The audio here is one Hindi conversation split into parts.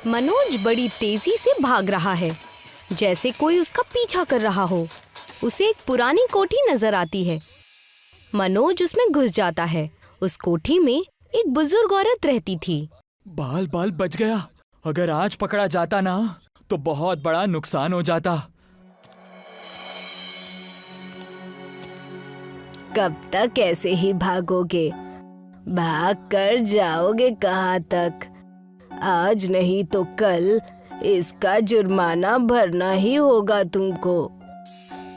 मनोज बड़ी तेजी से भाग रहा है, जैसे कोई उसका पीछा कर रहा हो। उसे एक पुरानी कोठी नजर आती है। मनोज उसमें घुस जाता है। उस कोठी में एक बुजुर्ग औरत रहती थी। बाल बाल बच गया। अगर आज पकड़ा जाता ना तो बहुत बड़ा नुकसान हो जाता। कब तक ऐसे ही भागोगे? भाग कर जाओगे कहाँ तक? आज नहीं तो कल इसका जुर्माना भरना ही होगा तुमको।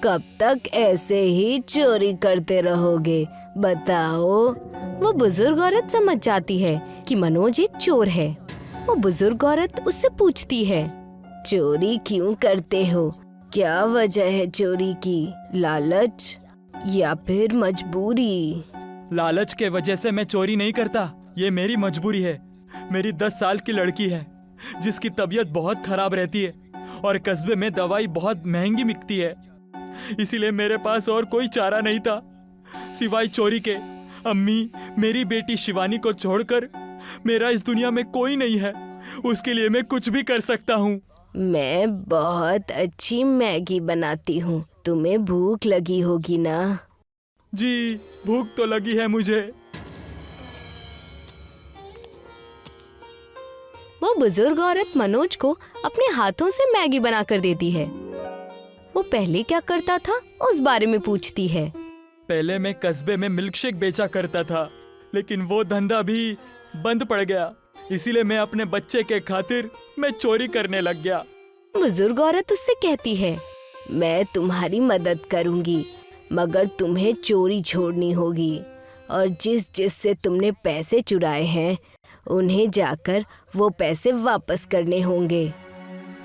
कब तक ऐसे ही चोरी करते रहोगे बताओ? वो बुजुर्ग औरत समझ जाती है कि मनोज एक चोर है। वो बुजुर्ग औरत उससे पूछती है, चोरी क्यों करते हो? क्या वजह है चोरी की? लालच या फिर मजबूरी? लालच के वजह से मैं चोरी नहीं करता। ये मेरी मजबूरी है। मेरी 10 साल की लड़की है जिसकी तबीयत बहुत खराब रहती है और कस्बे में दवाई बहुत महंगी बिकती है। इसीलिए मेरे पास और कोई चारा नहीं था सिवाय चोरी के। अम्मी, मेरी बेटी शिवानी को छोड़कर मेरा इस दुनिया में कोई नहीं है। उसके लिए मैं कुछ भी कर सकता हूँ। मैं बहुत अच्छी मैगी बनाती हूँ। तुम्हें भूख लगी होगी ना? जी, भूख तो लगी है मुझे। वो बुजुर्ग औरत मनोज को अपने हाथों से मैगी बना कर देती है। वो पहले क्या करता था उस बारे में पूछती है। पहले मैं कस्बे में मिल्कशेक बेचा करता था, लेकिन वो धंधा भी बंद पड़ गया। इसीलिए मैं अपने बच्चे के खातिर मैं चोरी करने लग गया। बुजुर्ग औरत उससे कहती है, मैं तुम्हारी मदद करूंगी, मगर तुम्हें चोरी छोड़नी होगी और जिस जिस से तुमने पैसे चुराए हैं उन्हें जाकर वो पैसे वापस करने होंगे।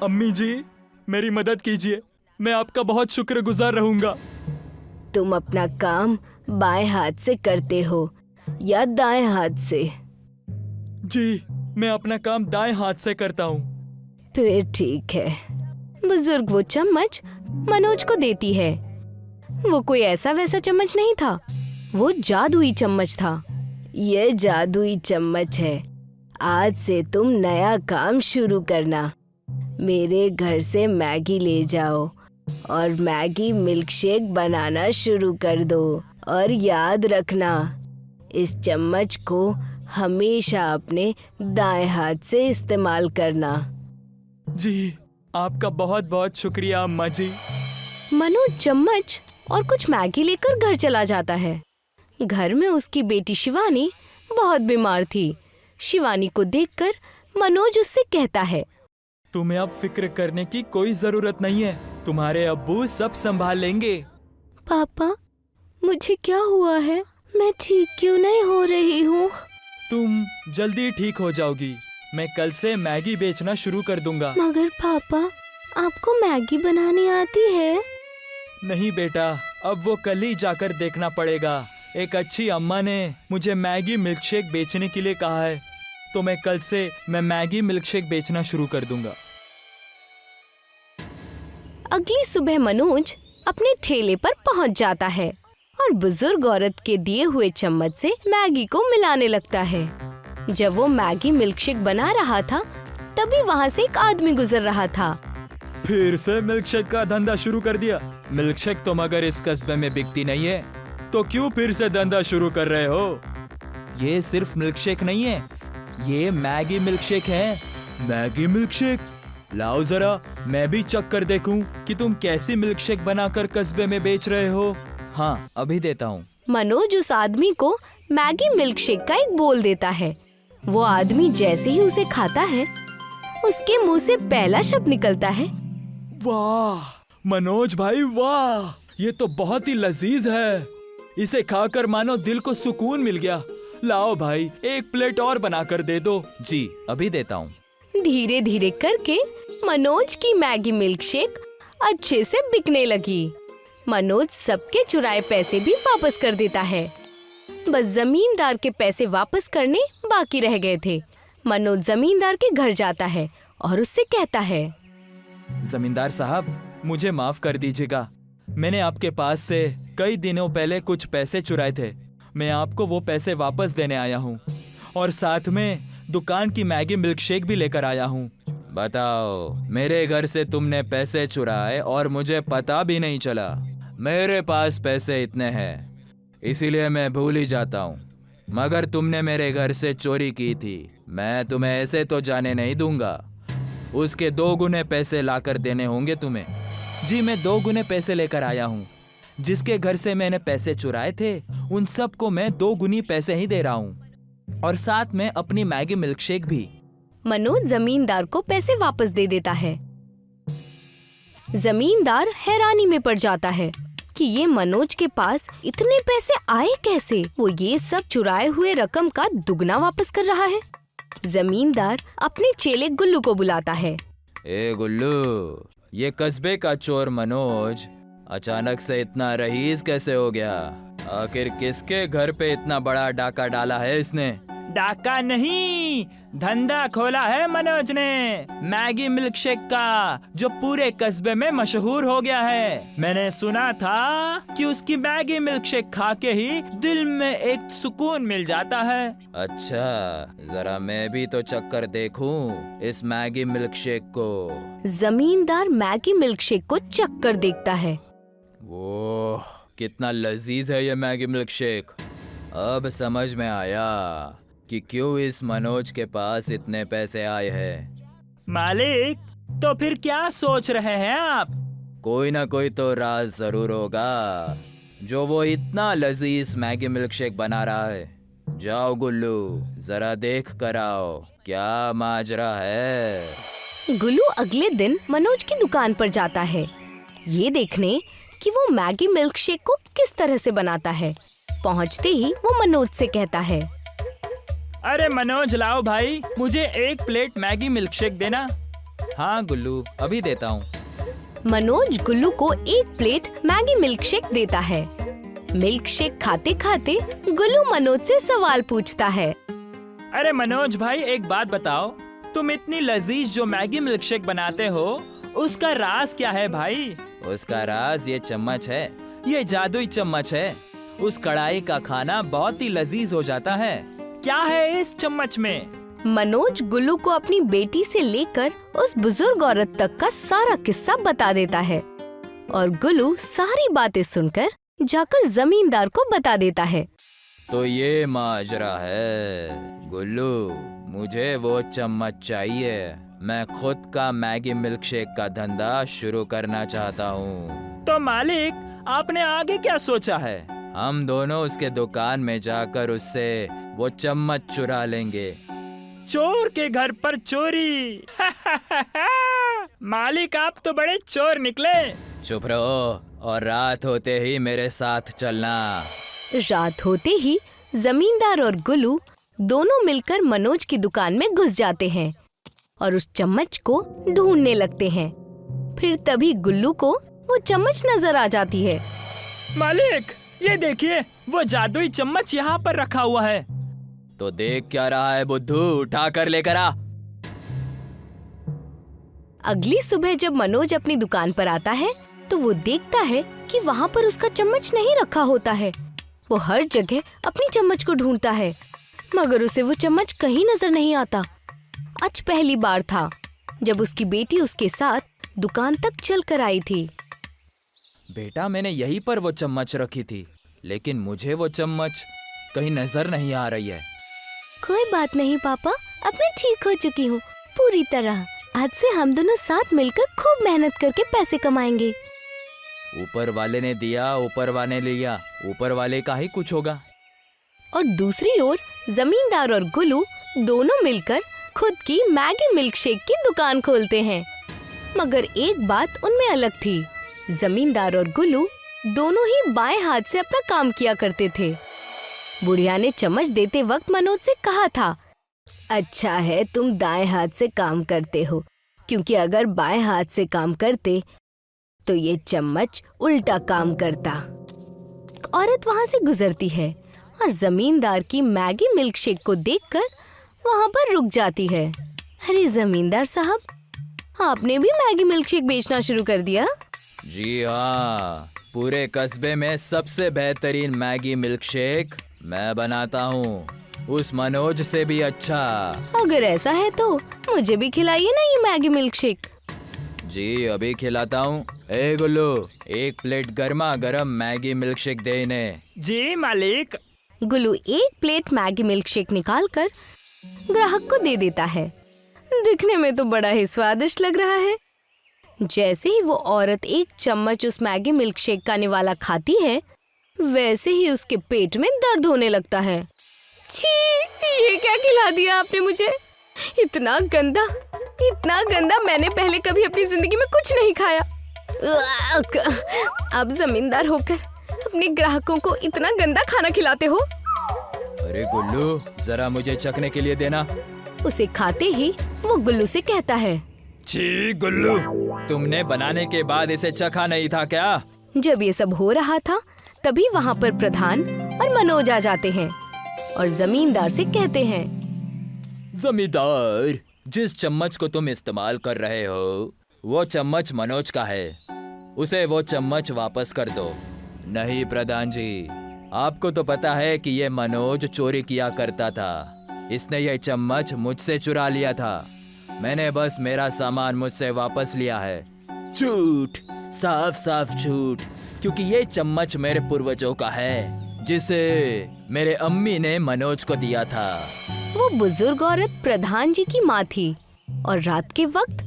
अम्मी जी, मेरी मदद कीजिए। मैं आपका बहुत शुक्रगुजार रहूंगा। तुम अपना काम बाएं हाथ से करते हो या दाएं हाथ से? जी, मैं अपना काम दाएं हाथ से करता हूँ। फिर ठीक है। बुजुर्ग वो चम्मच मनोज को देती है। वो कोई ऐसा वैसा चम्मच नहीं था, वो जादुई चम्मच था। ये जादुई चम्मच है। आज से तुम नया काम शुरू करना। मेरे घर से मैगी ले जाओ और मैगी मिल्कशेक बनाना शुरू कर दो। और याद रखना, इस चम्मच को हमेशा अपने दाएं हाथ से इस्तेमाल करना। जी, आपका बहुत बहुत शुक्रिया अम्मा जी। मनोज चम्मच और कुछ मैगी लेकर घर चला जाता है। घर में उसकी बेटी शिवानी बहुत बीमार थी। शिवानी को देखकर मनोज उससे कहता है, तुम्हें अब फिक्र करने की कोई जरूरत नहीं है। तुम्हारे अब्बू सब संभाल लेंगे। पापा, मुझे क्या हुआ है? मैं ठीक क्यों नहीं हो रही हूँ? तुम जल्दी ठीक हो जाओगी। मैं कल से मैगी बेचना शुरू कर दूंगा। मगर पापा, आपको मैगी बनानी आती है? नहीं बेटा, अब वो कल ही जाकर देखना पड़ेगा। एक अच्छी अम्मा ने मुझे मैगी मिल्कशेक बेचने के लिए कहा है, तो मैं कल से मैगी मिल्कशेक बेचना शुरू कर दूंगा। अगली सुबह मनोज अपने ठेले पर पहुंच जाता है और बुजुर्ग औरत के दिए हुए चम्मच से मैगी को मिलाने लगता है। जब वो मैगी मिल्कशेक बना रहा था, तभी वहाँ से एक आदमी गुजर रहा था। फिर से मिल्कशेक का धंधा शुरू कर दिया। मिल्कशेक तो मगर इस कस्बे में बिकती नहीं है, तो क्यों फिर से धंधा शुरू कर रहे हो? ये सिर्फ मिल्कशेक नहीं है, ये मैगी मिल्कशेक है। Maggi milkshake? लाओ जरा मैं भी चख कर देखूं कि तुम कैसी मिल्कशेक बनाकर कस्बे में बेच रहे हो। हाँ, अभी देता हूँ। मनोज उस आदमी को मैगी मिल्कशेक का एक बोल देता है। वो आदमी जैसे ही उसे खाता है, उसके मुंह से पहला शब्द निकलता है, वाह मनोज भाई वाह, ये तो बहुत ही लजीज है। इसे खाकर मानो दिल को सुकून मिल गया। लाओ भाई, एक प्लेट और बनाकर दे दो। जी, अभी देता हूँ। धीरे धीरे करके मनोज की मैगी मिल्कशेक अच्छे से बिकने लगी। मनोज सबके चुराए पैसे भी वापस कर देता है। बस जमींदार के पैसे वापस करने बाकी रह गए थे। मनोज जमींदार के घर जाता है और उससे कहता है, जमींदार साहब, मुझे माफ कर दीजिएगा। मैंने आपके पास से कई दिनों पहले कुछ पैसे चुराए थे। मैं आपको वो पैसे वापस देने आया हूँ और साथ में दुकान की मैगी मिल्कशेक भी लेकर आया हूँ। बताओ, मेरे घर से तुमने पैसे चुराए और मुझे पता भी नहीं चला। मेरे पास पैसे इतने हैं, इसीलिए मैं भूल ही जाता हूँ। मगर तुमने मेरे घर से चोरी की थी, मैं तुम्हें ऐसे तो जाने नहीं दूंगा। उसके 2 गुने पैसे लाकर देने होंगे तुम्हें। जी, मैं 2 गुने पैसे लेकर आया हूँ। जिसके घर से मैंने पैसे चुराए थे उन सबको मैं 2 गुनी पैसे ही दे रहा हूँ, और साथ में अपनी मैगी मिल्कशेक भी। मनोज जमींदार को पैसे वापस दे देता है। जमींदार हैरानी में पड़ जाता है कि ये मनोज के पास इतने पैसे आए कैसे। वो ये सब चुराए हुए रकम का दुगना वापस कर रहा है। जमींदार अपने चेले गुल्लू को बुलाता है। ए गुल्लू, ये कस्बे का चोर मनोज अचानक से इतना रईस कैसे हो गया? आखिर किसके घर पे इतना बड़ा डाका डाला है इसने? डाका नहीं, धंधा खोला है मनोज ने, मैगी मिल्कशेक का, जो पूरे कस्बे में मशहूर हो गया है। मैंने सुना था कि उसकी मैगी मिल्कशेक खा के ही दिल में एक सुकून मिल जाता है। अच्छा, जरा मैं भी तो चक्कर देखूं इस मैगी मिल्कशेक को। जमींदार मैगी मिल्कशेक को चक्कर देखता है। वो कितना लजीज है ये मैगी मिल्कशेक। अब समझ में आया कि क्यों इस मनोज के पास इतने पैसे आए हैं। मालिक, तो फिर क्या सोच रहे हैं आप? कोई ना कोई तो राज जरूर होगा जो वो इतना लजीज मैगी मिल्कशेक बना रहा है। जाओ गुल्लू, जरा देख कर आओ क्या माजरा है। गुल्लू अगले दिन मनोज की दुकान पर जाता है, ये देखने कि वो मैगी मिल्कशेक को किस तरह से बनाता है। पहुंचते ही वो मनोज से कहता है, अरे मनोज, लाओ भाई, मुझे 1 प्लेट मैगी मिल्कशेक देना। हाँ गुल्लू, अभी देता हूँ। मनोज गुल्लू को 1 प्लेट मैगी मिल्कशेक देता है। मिल्कशेक खाते खाते गुल्लू मनोज से सवाल पूछता है। अरे मनोज भाई, एक बात बताओ, तुम इतनी लजीज जो मैगी मिल्कशेक बनाते हो, उसका राज क्या है भाई? उसका राज ये चम्मच है। ये जादुई चम्मच है। उस कढ़ाई का खाना बहुत ही लजीज हो जाता है। क्या है इस चम्मच में? मनोज गुल्लू को अपनी बेटी से लेकर उस बुजुर्ग औरत तक का सारा किस्सा बता देता है, और गुल्लू सारी बातें सुनकर जाकर जमींदार को बता देता है। तो ये माजरा है गुल्लू, मुझे वो चम्मच चाहिए। मैं खुद का मैगी मिल्कशेक का धंधा शुरू करना चाहता हूँ। तो मालिक, आपने आगे क्या सोचा है? हम दोनों उसके दुकान में जाकर उससे वो चम्मच चुरा लेंगे। चोर के घर पर चोरी। मालिक, आप तो बड़े चोर निकले। चुप रहो और रात होते ही मेरे साथ चलना। रात होते ही जमींदार और गुल्लू दोनों मिलकर मनोज की दुकान में घुस जाते हैं और उस चम्मच को ढूंढने लगते हैं। फिर तभी गुल्लू को वो चम्मच नजर आ जाती है। मालिक, ये देखिए, वो जादुई चम्मच यहाँ पर रखा हुआ है। तो देख क्या रहा है बुद्धू, उठा कर लेकर आ। अगली सुबह जब मनोज अपनी दुकान पर आता है तो वो देखता है कि वहाँ पर उसका चम्मच नहीं रखा होता है। वो हर जगह अपनी चम्मच को ढूंढता है, मगर उसे वो चम्मच कहीं नजर नहीं आता। आज पहली बार था जब उसकी बेटी उसके साथ दुकान तक चल कर आई थी। बेटा, मैंने यहीं पर वो चम्मच रखी थी, लेकिन मुझे वो चम्मच कहीं नजर नहीं आ रही है। कोई बात नहीं पापा, अब मैं ठीक हो चुकी हूँ पूरी तरह। आज से हम दोनों साथ मिलकर खूब मेहनत करके पैसे कमाएंगे। ऊपर वाले ने दिया, ऊपर वाले ने लिया, ऊपर वाले का ही कुछ होगा। और दूसरी ओर जमींदार और गुल्लू दोनों मिलकर खुद की मैगी मिल्कशेक की दुकान खोलते हैं। मगर एक बात उनमें अलग थी। जमींदार और गुल्लू दोनों ही बाएं हाथ से अपना काम किया करते थे। बुढ़िया ने चम्मच देते वक्त मनोज से कहा था, अच्छा है तुम दाएं हाथ से काम करते हो, क्योंकि अगर बाएं हाथ से काम करते तो ये चम्मच उल्टा काम करता। औरत वहाँ से गुजरती है और जमींदार की मैगी मिल्कशेक को देखकर वहाँ पर रुक जाती है। अरे जमींदार साहब, आपने भी मैगी मिल्कशेक बेचना शुरू कर दिया? जी हाँ, पूरे कस्बे में सबसे बेहतरीन मैगी मिल्कशेक मैं बनाता हूँ। उस मनोज से भी अच्छा। अगर ऐसा है तो मुझे भी खिलाइए ना ये मैगी मिल्क शेक। जी अभी खिलाता हूँ। ए गुल्लू, एक प्लेट गर्मा गर्म मैगी मिल्क शेक दे इन्हें। जी मालिक। गुल्लू एक प्लेट मैगी मिल्क शेक निकाल कर ग्राहक को दे देता है। दिखने में तो बड़ा ही स्वादिष्ट लग रहा है। जैसे ही वो औरत एक चम्मच उस मैगी मिल्क शेक का निवाला खाती है, वैसे ही उसके पेट में दर्द होने लगता है। छी, ये क्या खिला दिया आपने मुझे? इतना गंदा मैंने पहले कभी अपनी जिंदगी में कुछ नहीं खाया। अब जमींदार होकर अपने ग्राहकों को इतना गंदा खाना खिलाते हो। अरे गुल्लू, जरा मुझे चखने के लिए देना। उसे खाते ही वो गुल्लू से कहता है, छी गुल्लू, तुमने बनाने के बाद इसे चखा नहीं था क्या? जब ये सब हो रहा था तभी वहाँ पर प्रधान और मनोज आ जाते हैं और जमींदार से कहते हैं, जमींदार, जिस चम्मच को तुम इस्तेमाल कर रहे हो वो चम्मच मनोज का है। उसे वो चम्मच वापस कर दो। नहीं प्रधान जी, आपको तो पता है कि ये मनोज चोरी किया करता था। इसने ये चम्मच मुझसे चुरा लिया था। मैंने बस मेरा सामान मुझसे वापस लिया है। झूठ, साफ साफ झूठ, क्योंकि ये चम्मच मेरे पूर्वजों का है, जिसे मेरे अम्मी ने मनोज को दिया था। वो बुजुर्ग औरत प्रधान जी की माँ थी और रात के वक्त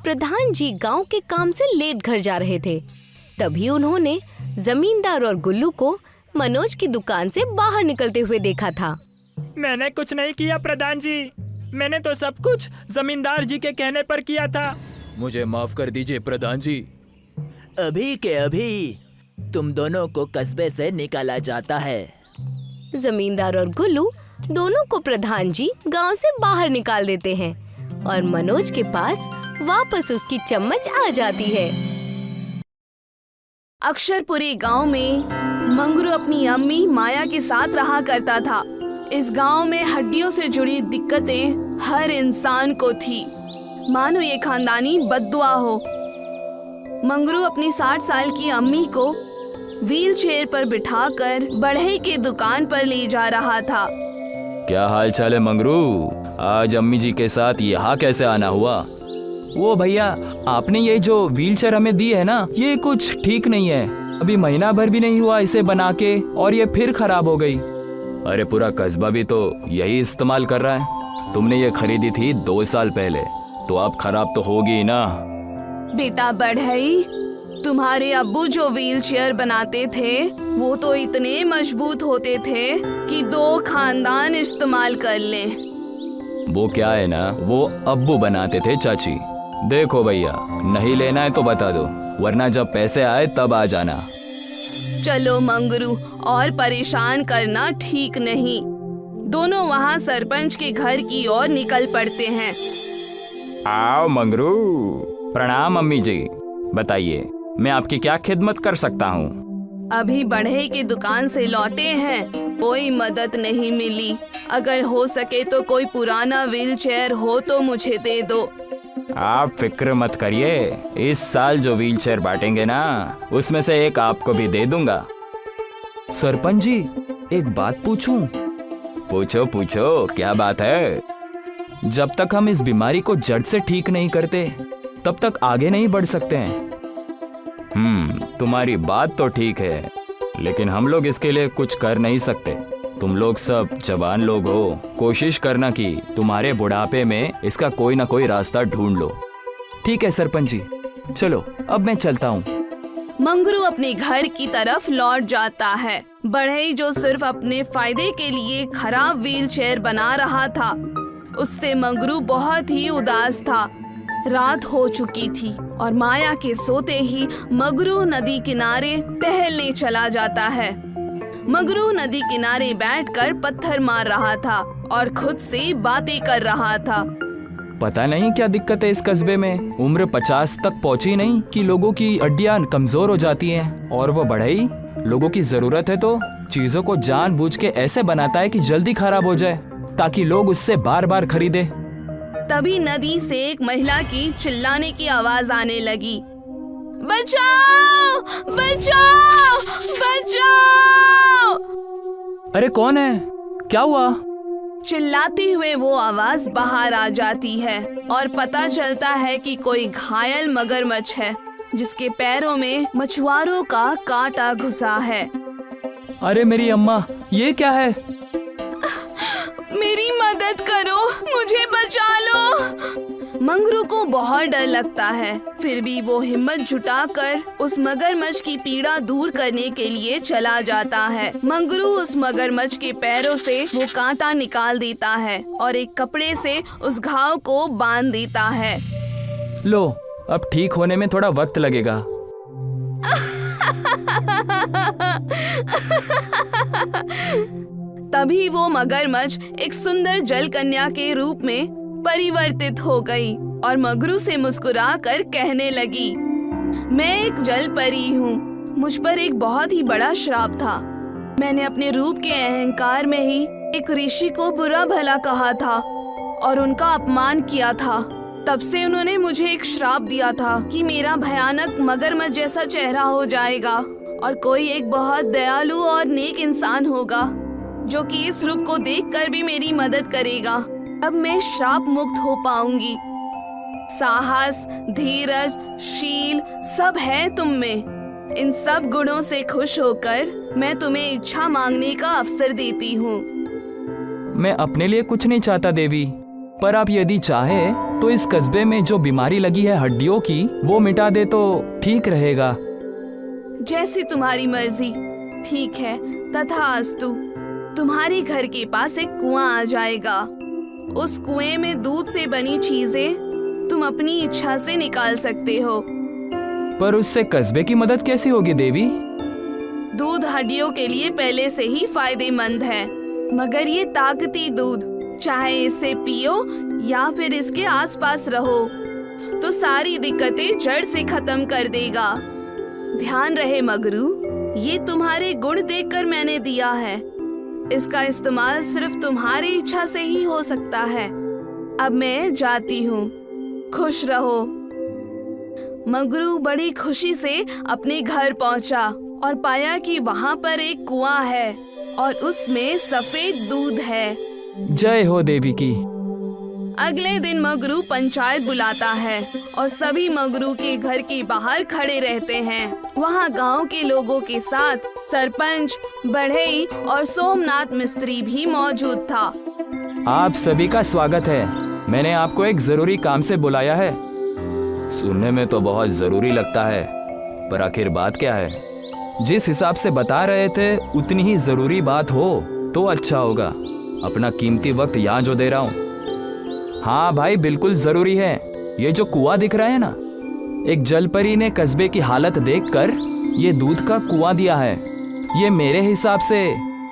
प्रधान जी गांव के काम से लेट घर जा रहे थे। तभी उन्होंने जमींदार और गुल्लू को मनोज की दुकान से बाहर निकलते हुए देखा था। मैंने कुछ नहीं किया प्रधान जी, मैंने तो सब कुछ जमींदार जी के कहने पर किया था। मुझे माफ कर दीजिए प्रधान जी। अभी के अभी तुम दोनों को कस्बे से निकाला जाता है। जमींदार और गुल्लू दोनों को प्रधान जी गांव से बाहर निकाल देते हैं और मनोज के पास वापस उसकी चम्मच आ जाती है। अक्षरपुरी गांव में मंगरू अपनी अम्मी माया के साथ रहा करता था। इस गांव में हड्डियों से जुड़ी दिक्कतें हर इंसान को थी, मानो ये खानदानी बद्दुआ हो। मंगरू अपनी 60 साल की अम्मी को व्हील चेयर पर बिठाकर बढ़ई के दुकान पर ले जा रहा था। क्या हाल चाल है मंगरू? आज अम्मी जी के साथ यहाँ कैसे आना हुआ? वो भैया, आपने ये जो व्हीलचेयर हमें दी है ना, ये कुछ ठीक नहीं है। अभी महीना भर भी नहीं हुआ इसे बना के और ये फिर खराब हो गई। अरे पूरा कस्बा भी तो यही इस्तेमाल कर रहा है। तुमने ये खरीदी थी 2 साल पहले, तो अब खराब तो होगी ना। बेटा बढ़ई, तुम्हारे अब्बू जो व्हील चेयर बनाते थे वो तो इतने मजबूत होते थे कि 2 खानदान इस्तेमाल कर ले। वो क्या है ना, वो अब्बू बनाते थे चाची। देखो भैया, नहीं लेना है तो बता दो, वरना जब पैसे आए तब आ जाना। चलो मंगरू, और परेशान करना ठीक नहीं। दोनों वहाँ सरपंच के घर की ओर निकल पड़ते हैं। आओ मंगरू। प्रणाम अम्मी जी, बताइए मैं आपकी क्या खिदमत कर सकता हूँ? अभी बढ़ई की दुकान से लौटे हैं, कोई मदद नहीं मिली। अगर हो सके तो कोई पुराना व्हील चेयर हो तो मुझे दे दो। आप फिक्र मत करिए, इस साल जो व्हील चेयर बांटेंगे ना, उसमें से एक आपको भी दे दूंगा। सरपंच जी, एक बात पूछूं? पूछो पूछो, क्या बात है? जब तक हम इस बीमारी को जड़ से ठीक नहीं करते तब तक आगे नहीं बढ़ सकते हैं। तुम्हारी बात तो ठीक है, लेकिन हम लोग इसके लिए कुछ कर नहीं सकते। तुम लोग सब जवान लोग हो, कोशिश करना कि तुम्हारे बुढ़ापे में इसका कोई ना कोई रास्ता ढूंढ लो। ठीक है सरपंच जी, चलो अब मैं चलता हूँ। मंगरू अपने घर की तरफ लौट जाता है। बढ़ई जो सिर्फ अपने फायदे के लिए खराब व्हील चेयर बना रहा था, उससे मंगरू बहुत ही उदास था। रात हो चुकी थी और माया के सोते ही मंगरू नदी किनारे टहलने चला जाता है। मंगरू नदी किनारे बैठकर पत्थर मार रहा था और खुद से बातें कर रहा था। पता नहीं क्या दिक्कत है इस कस्बे में, उम्र 50 तक पहुंची नहीं कि लोगों की हड्डियां कमजोर हो जाती हैं, और वो बढ़ई लोगों की जरूरत है तो चीजों को जानबूझ के ऐसे बनाता है कि जल्दी खराब हो जाए ताकि लोग उससे बार बार खरीदे। तभी नदी से एक महिला की चिल्लाने की आवाज आने लगी। बचाओ! बचाओ! बचाओ! अरे कौन है? क्या हुआ? चिल्लाते हुए वो आवाज बाहर आ जाती है और पता चलता है कि कोई घायल मगरमच्छ है जिसके पैरों में मछुआरों का कांटा घुसा है। अरे मेरी अम्मा, ये क्या है? मेरी मदद करो, मुझे बचा लो। मंगरू को बहुत डर लगता है, फिर भी वो हिम्मत जुटाकर उस मगरमच्छ की पीड़ा दूर करने के लिए चला जाता है। मंगरू उस मगरमच्छ के पैरों से वो कांटा निकाल देता है और एक कपड़े से उस घाव को बांध देता है। लो, अब ठीक होने में थोड़ा वक्त लगेगा। तभी वो मगरमच्छ एक सुंदर जल कन्या के रूप में परिवर्तित हो गई और मंगरू से मुस्कुराकर कहने लगी, मैं एक जल परी हूँ। मुझ पर एक बहुत ही बड़ा श्राप था। मैंने अपने रूप के अहंकार में ही एक ऋषि को बुरा भला कहा था और उनका अपमान किया था। तब से उन्होंने मुझे एक श्राप दिया था कि मेरा भयानक मगरमच्छ जैसा चेहरा हो जाएगा और कोई एक बहुत दयालु और नेक इंसान होगा जो कि इस रूप को देखकर भी मेरी मदद करेगा। अब मैं श्राप मुक्त हो पाऊंगी। साहस, धीरज, शील सब है तुम में। इन सब गुणों से खुश होकर मैं तुम्हें इच्छा मांगने का अवसर देती हूँ। मैं अपने लिए कुछ नहीं चाहता देवी, पर आप यदि चाहे तो इस कस्बे में जो बीमारी लगी है हड्डियों की, वो मिटा दे तो ठीक रहेगा। जैसी तुम्हारी मर्जी। ठीक है, तथास्तु। तुम्हारे घर के पास एक कुआं आ जाएगा। उस कुएं में दूध से बनी चीजें तुम अपनी इच्छा से निकाल सकते हो। पर उससे कस्बे की मदद कैसी होगी देवी? दूध हड्डियों के लिए पहले से ही फायदेमंद है, मगर ये ताकती दूध, चाहे इससे पियो या फिर इसके आसपास रहो तो सारी दिक्कतें जड़ से खत्म कर देगा। ध्यान रहे मगरू, ये तुम्हारे गुण देखकर मैंने दिया है। इसका इस्तेमाल सिर्फ तुम्हारी इच्छा से ही हो सकता है। अब मैं जाती हूँ, खुश रहो। मगरू बड़ी खुशी से अपने घर पहुँचा और पाया कि वहाँ पर एक कुआं है और उसमें सफेद दूध है। जय हो देवी की। अगले दिन मगरू पंचायत बुलाता है और सभी मगरू के घर के बाहर खड़े रहते हैं। वहाँ गांव के लोगों के साथ सरपंच, बढ़ई और सोमनाथ मिस्त्री भी मौजूद था। आप सभी का स्वागत है। मैंने आपको एक जरूरी काम से बुलाया है। सुनने में तो बहुत जरूरी लगता है, पर आखिर बात क्या है? जिस हिसाब से बता रहे थे उतनी ही जरूरी बात हो तो अच्छा होगा। अपना कीमती वक्त यहाँ जो दे रहा हूँ। हाँ भाई, बिल्कुल जरूरी है। ये जो कुआं दिख रहा है ना, एक जलपरी ने कस्बे की हालत देखकर ये दूध का कुआं दिया है। ये मेरे हिसाब से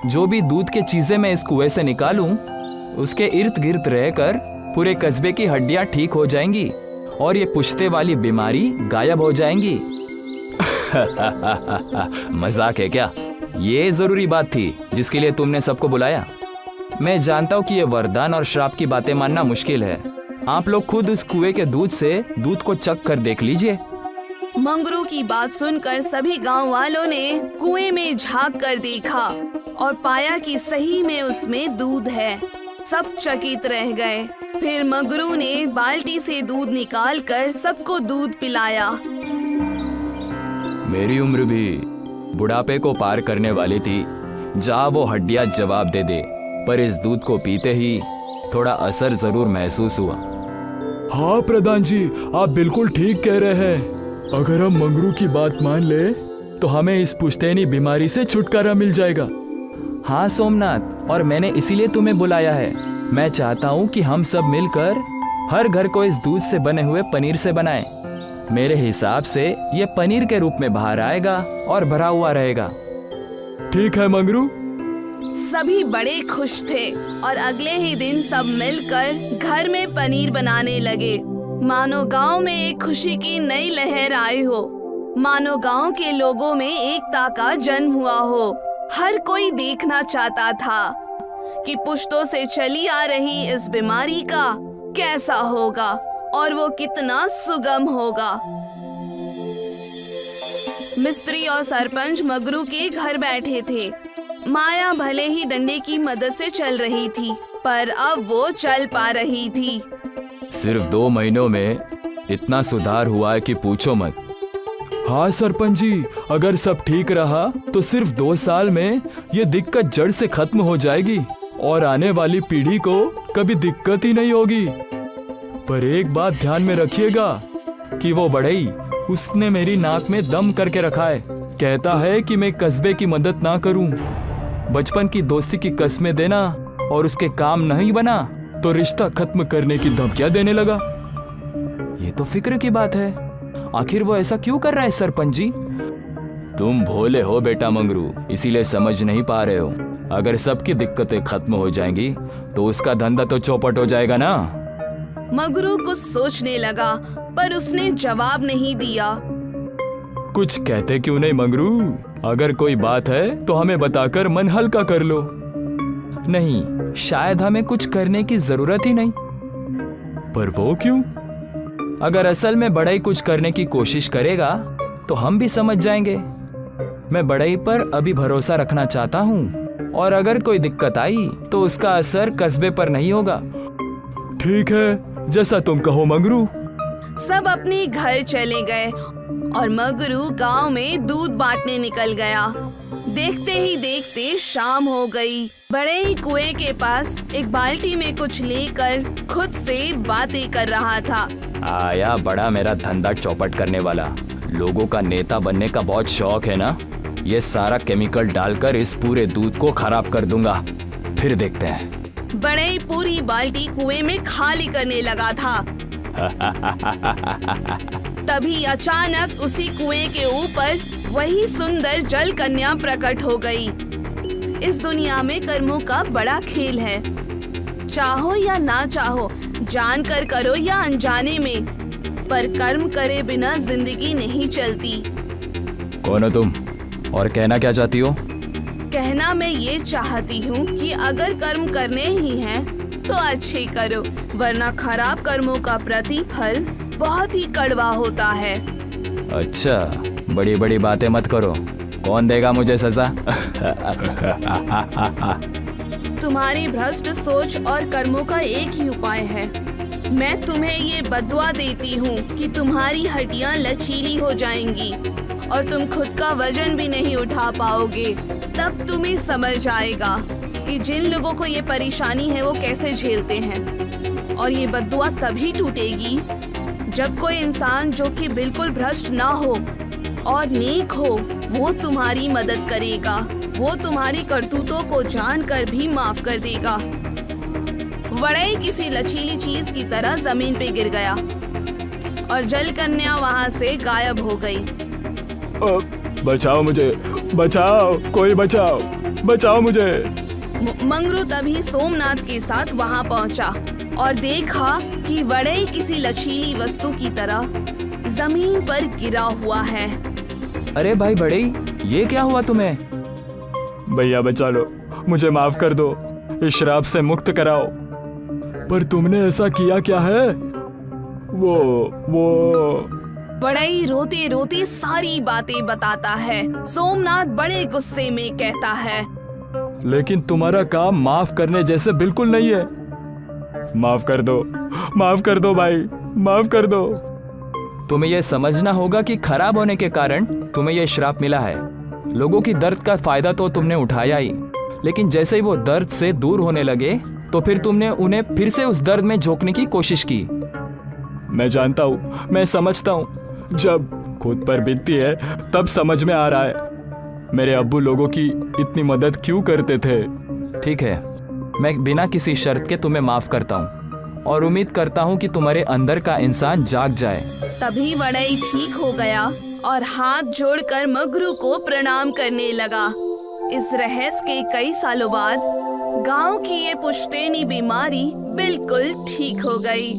जो भी दूध के चीजें मैं इस कुएं से निकालूं, उसके इर्द गिर्द रहकर पूरे कस्बे की हड्डियां ठीक हो जाएंगी और ये पुश्ते वाली बीमारी गायब हो जाएंगी। मजाक है क्या? ये जरूरी बात थी जिसके लिए तुमने सबको बुलाया। मैं जानता हूँ कि ये वरदान और श्राप की बातें मानना मुश्किल है। आप लोग खुद उस कुएं के दूध से दूध को चख कर देख लीजिए। मंगरू की बात सुनकर सभी गांव वालों ने कुएं में झांक कर देखा और पाया कि सही में उसमें दूध है। सब चकित रह गए। फिर मंगरू ने बाल्टी से दूध निकालकर सबको दूध पिलाया। मेरी उम्र भी बुढ़ापे को पार करने वाली थी, जा वो हड्डियां जवाब दे दे, पर इस दूध को पीते ही थोड़ा असर जरूर महसूस हुआ। हाँ प्रधान जी, आप बिल्कुल ठीक कह रहे हैं। अगर हम मंगरू की बात मान ले तो हमें इस पुश्तैनी बीमारी से छुटकारा मिल जाएगा। हाँ सोमनाथ, और मैंने इसीलिए तुम्हें बुलाया है। मैं चाहता हूँ कि हम सब मिलकर हर घर को इस दूध से बने हुए पनीर से बनाएं। मेरे हिसाब से ये पनीर के रूप में बाहर आएगा और भरा हुआ रहेगा। ठीक है मंगरू। सभी बड़े खुश थे और अगले ही दिन सब मिलकर घर में पनीर बनाने लगे। मानो गांव में एक खुशी की नई लहर आई हो। मानो गांव के लोगों में एकता का जन्म हुआ हो। हर कोई देखना चाहता था कि पुश्तों से चली आ रही इस बीमारी का कैसा होगा और वो कितना सुगम होगा। मिस्त्री और सरपंच मगरू के घर बैठे थे। माया भले ही डंडे की मदद से चल रही थी, पर अब वो चल पा रही थी। सिर्फ 2 महीनों में इतना सुधार हुआ है कि पूछो मत। हाँ सरपंच जी, अगर सब ठीक रहा तो सिर्फ 2 साल में ये दिक्कत जड़ से खत्म हो जाएगी और आने वाली पीढ़ी को कभी दिक्कत ही नहीं होगी। पर एक बात ध्यान में रखिएगा कि वो बढ़ई, उसने मेरी नाक में दम करके रखा है। कहता है कि मैं कस्बे की मदद ना करूं, बचपन की दोस्ती की कस्में देना और उसके काम नहीं बना तो रिश्ता खत्म करने की धमकियां देने लगा। ये तो फिक्र की बात है। आखिर वो ऐसा क्यों कर रहा है सरपंच जी? तुम भोले हो बेटा मंगरू, इसीलिए समझ नहीं पा रहे हो। अगर सबकी दिक्कतें खत्म हो जाएंगी तो उसका धंधा तो चौपट हो जाएगा ना। मगरू कुछ सोचने लगा, पर उसने जवाब नहीं दिया। कुछ कहते क्यों नहीं मंगरू? अगर कोई बात है तो हमें बताकर मन हल्का कर लो। नहीं, शायद हमें कुछ करने की जरूरत ही नहीं। पर वो क्यों? अगर असल में बढ़ई कुछ करने की कोशिश करेगा तो हम भी समझ जाएंगे। मैं बढ़ई पर अभी भरोसा रखना चाहता हूँ, और अगर कोई दिक्कत आई तो उसका असर कस्बे पर नहीं होगा। ठीक है, जैसा तुम कहो मंगरू। सब अपने घर चले गए और मगरू गांव में दूध बांटने निकल गया। देखते ही देखते शाम हो गई। बड़े ही कुएं के पास एक बाल्टी में कुछ लेकर खुद से बातें कर रहा था। आया बड़ा मेरा धंधा चौपट करने वाला। लोगों का नेता बनने का बहुत शौक है ना? ये सारा केमिकल डालकर इस पूरे दूध को खराब कर दूंगा, फिर देखते हैं। बड़े ही पूरी बाल्टी कुएं में खाली करने लगा था। तभी अचानक उसी कुएं के ऊपर वही सुंदर जल कन्या प्रकट हो गई। इस दुनिया में कर्मों का बड़ा खेल है। चाहो या ना चाहो, जानकर करो या अनजाने में, पर कर्म करे बिना जिंदगी नहीं चलती। कौन हो तुम और कहना क्या चाहती हो? कहना मैं ये चाहती हूँ कि अगर कर्म करने ही हैं तो अच्छे करो, वरना खराब कर्मों का प्रतिफल बहुत ही कड़वा होता है। अच्छा, बड़ी बड़ी बातें मत करो। कौन देगा मुझे सजा? तुम्हारी भ्रष्ट सोच और कर्मों का एक ही उपाय है। मैं तुम्हें ये बद्दुआ देती हूँ कि तुम्हारी हड्डियाँ लचीली हो जाएंगी और तुम खुद का वजन भी नहीं उठा पाओगे। तब तुम्हें समझ आएगा कि जिन लोगों को ये परेशानी है वो कैसे झेलते हैं। और ये बद्दुआ तभी टूटेगी जब कोई इंसान जो कि बिल्कुल भ्रष्ट ना हो और नेक हो, वो तुम्हारी मदद करेगा। वो तुम्हारी करतूतों को जानकर भी माफ कर देगा। वड़ई किसी लचीली चीज की तरह जमीन पे गिर गया और जल कन्या वहां से गायब हो गई। बचाओ मुझे, बचाओ, कोई बचाओ, बचाओ मुझे। मंगरू तभी सोमनाथ के साथ वहां पहुंचा और देखा कि वड़ई किसी लचीली वस्तु की तरह जमीन पर गिरा हुआ है। अरे भाई बढ़ई, ये क्या हुआ तुम्हें? भैया बचा लो, मुझे माफ कर दो, इस श्राप से मुक्त कराओ। पर तुमने ऐसा किया क्या है? वो बड़ई रोते रोते सारी बातें बताता है। सोमनाथ बड़े गुस्से में कहता है, लेकिन तुम्हारा काम माफ करने जैसे बिल्कुल नहीं है। माफ कर दो, माफ कर दो भाई, माफ कर दो। तुम्हें यह समझना होगा कि खराब होने के कारण तुम्हें यह श्राप मिला है। लोगों की दर्द का फायदा तो तुमने उठाया ही, लेकिन जैसे ही वो दर्द से दूर होने लगे तो फिर तुमने उन्हें फिर से उस दर्द में झोंकने की कोशिश की। मैं जानता हूँ, मैं समझता हूँ। जब खुद पर बीतती है तब समझ में आ रहा है मेरे अब्बू लोगों की इतनी मदद क्यों करते थे। ठीक है, मैं बिना किसी शर्त के तुम्हें माफ करता हूँ और उम्मीद करता हूँ कि तुम्हारे अंदर का इंसान जाग जाए। तभी वड़ई ठीक हो गया और हाथ जोड़कर मगरू को प्रणाम करने लगा। इस रहस्य के कई सालों बाद गांव की ये पुश्तैनी बीमारी बिल्कुल ठीक हो गई।